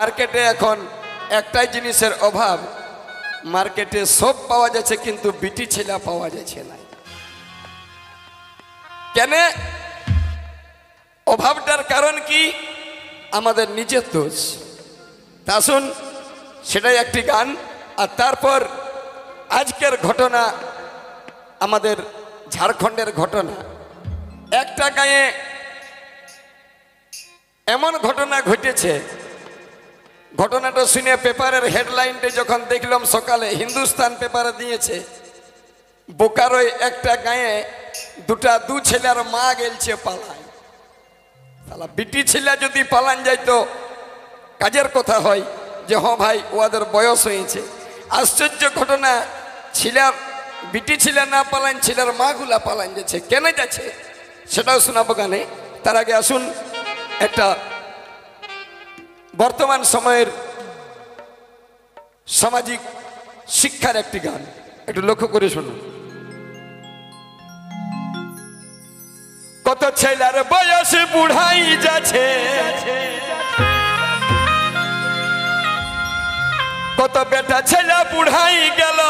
মার্কেটে এখন একটাই জিনিসের অভাব, মার্কেটে সব পাওয়া যাচ্ছে কিন্তু বিটি ছেলা পাওয়া যাচ্ছে না। কেন? অভাবটার কারণ কি? আমাদের নিজের দোষ। তা শুন, সেটাই একটি গান। আর তারপর আজকের ঘটনা, আমাদের ঝাড়খণ্ডের ঘটনা। একটা গায়ে এমন ঘটনা ঘটেছে, ঘটনাটা শুনে পেপারের হেডলাইনটা যখন দেখলাম সকালে, হিন্দুস্তান পেপারে দিয়েছে, বোকারোয় একটা গায়ে দু ছেলের মা গেলছে পালায়। তাহলে বিটি ছেলে যদি পালান যায় তো কাজের কথা হয় যে হ্যাঁ ভাই ওদের বয়স হয়েছে। আশ্চর্য ঘটনা, ছেলের বিটি ছেলে না পালান, ছেলের মাগুলা পালান যাচ্ছে। কেন যাচ্ছে সেটাও শোনাবো গানে। তার আগে আসুন একটা বর্তমান সময়ের সামাজিক শিক্ষার একটি গান একটু লক্ষ্য করে শুনুন। কত ছেলের বয়স বুড়াই যাচ্ছে, কত বেটা ছেলে বুড়াই গেল,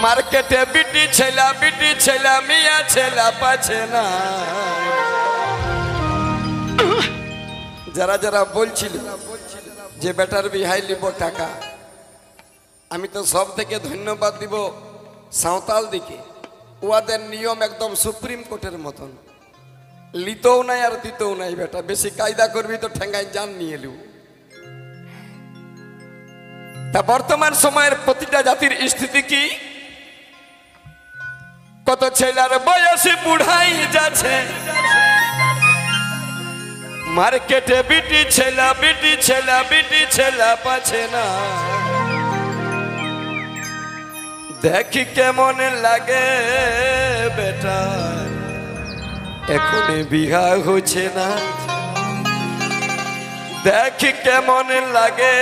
মার্কেটে বিটি ছেলা মিয়া ছেলা পাচ্ছে না। যারা যারা বলছিল যে বেটার বিহাই লিব টাকা, আমি তো সব থেকে ধন্যবাদ দিব সাঁওতাল দিকে। ওদের নিয়ম একদম সুপ্রিম কোর্টের মতন, লিতেও নাই আর দিতেও নাই। বেটা বেশি কায়দা করবি তো ঠেঙ্গাই জান নিয়ে এলু। তা বর্তমান সময়ের প্রতিটা জাতির স্থিতি কি? কত ছেলের বয়স বুড়াই যাচ্ছে, মার্কেটে বিটি ছেলা পাচ্ছে না। দেখি কেমন লাগে বেটা, এখনই বিহা হচ্ছে না। দেখি কেমন লাগে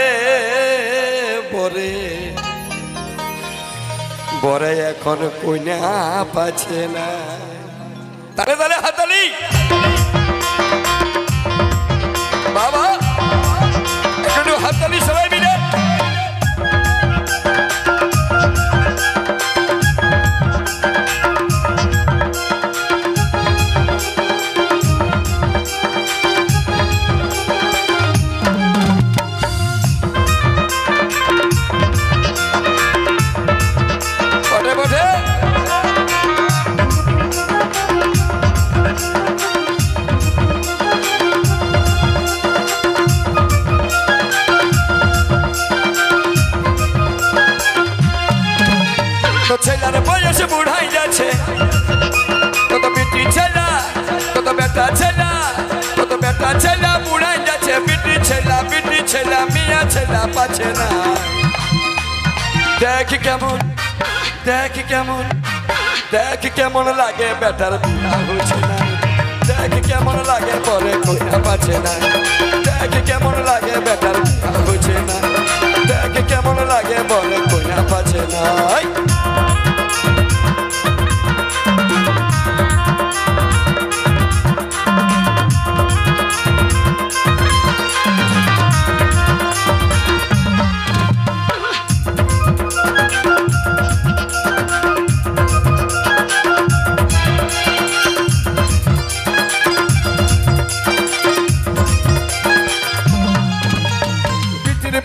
বরে এখন কইনা পাচ্ছে না। তারে তারে হাতালি বাবা, একটু হাতালি সবাই মিলে। ছেলের বয়স বুড়াই যাচ্ছে, কত বিটি ছেলা, কত বেটা ছেলা বুড়াই যাচ্ছে। বিটি ছেলা মিয়া ছেলা পাচ্ছে না। দেখি কেমন লাগে বেটার বিয়া হচ্ছে না। দেখি কেমন লাগে পরে কইনা পাচ্ছে না। দেখি কেমন লাগে বেটার বিয়া হচ্ছে না। দেখি কেমন লাগে পরে কইনা পাচ্ছে না।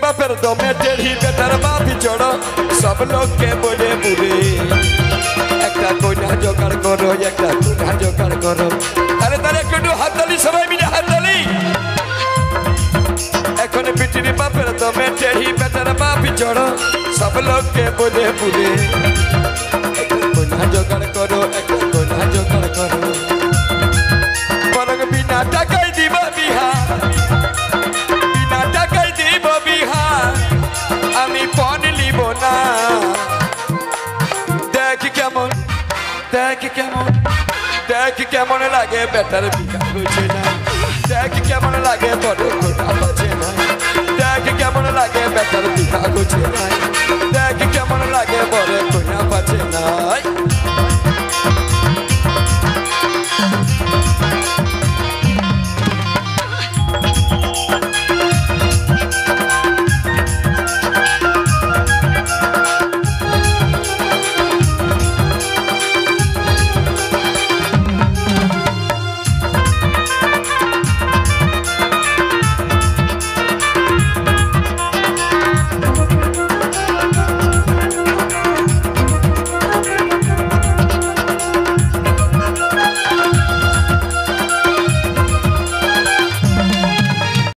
बापर दो में टेढ़ी बेटर बापी चढ़ो, सब लोग के बोले बुरे একটা কোইনা জোগাড় করো, একটা কোইনা জোগাড় করো। আরে তারে একটু হাততালি সবাই মিলে হাততালি। এখন বিটির বাপের দমে টেढ़ी বেটার বাপি চড়ো, সব লোককে বলে বুরে একটা কোইনা জোগাড় করো, একটা কোইনা জোগাড় করো। বরং বিনা টাকায় দিব বিহা, আমি পণ লিব না। দেখি কেমন লাগে বেটার বিয়া হচ্ছে না। দেখি কেমন লাগে বড়